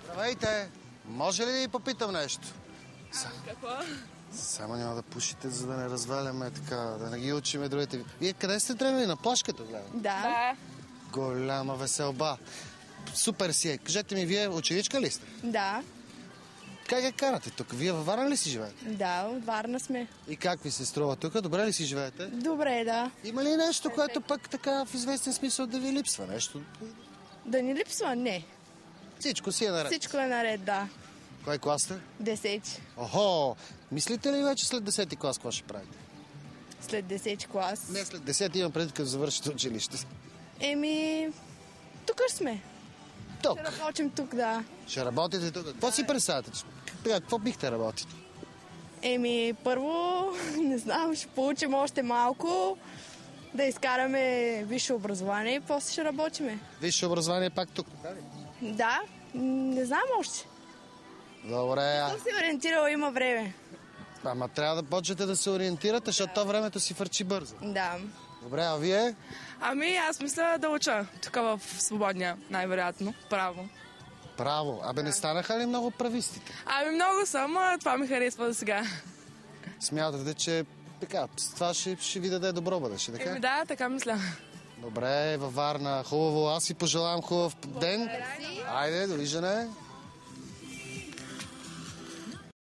Здравейте! Може ли да ви попитам нещо? Какво? Само няма да пушите, за да не разваляме така, да не ги учиме другите. Вие къде сте тръгнали? На плашката, гледам? Да. Голяма веселба. Супер си е. Кажете ми, вие ученичка ли сте? Да, Как я карате тук? Вие във Варна ли си живеете? да, от Варна сме. И как ви се струва тук? Добре ли си живеете? Добре, да. Има ли нещо, което пък така в известен смисъл да ви липсва? Нещо? Да ни липсва? Не. Всичко си е наред. Всичко е наред, да. Кой клас сте? 10. Охо! Мислите ли вече след 10-ти клас какво ще правите? След 10 клас. Не, след 10-ти имам преди като завършите училище. Тук сме. Тук. Ще работим тук, да. Ще работите тук. Какво си представяте? Какво бихте работили? Първо, не знам, ще получим още малко, да изкараме висше образование и после ще работиме. Висше образование пак тук. Да, не знам още. Добре. Съм се ориентирала, има време. Ама трябва да почнете да се ориентирате, защото то времето си фърчи бързо. Да. Добре, а вие? Аз мисля да уча тук в свободния, най-вероятно. Право. Право. Абе не станаха ли много правистите? Много съм, това ми харесва до сега. Смятате, че така, това ще ви даде добро бъдеще, така? Да, така мисля. Добре, във Варна. Хубаво. Аз ви пожелавам хубав ден. Айде, довиждане.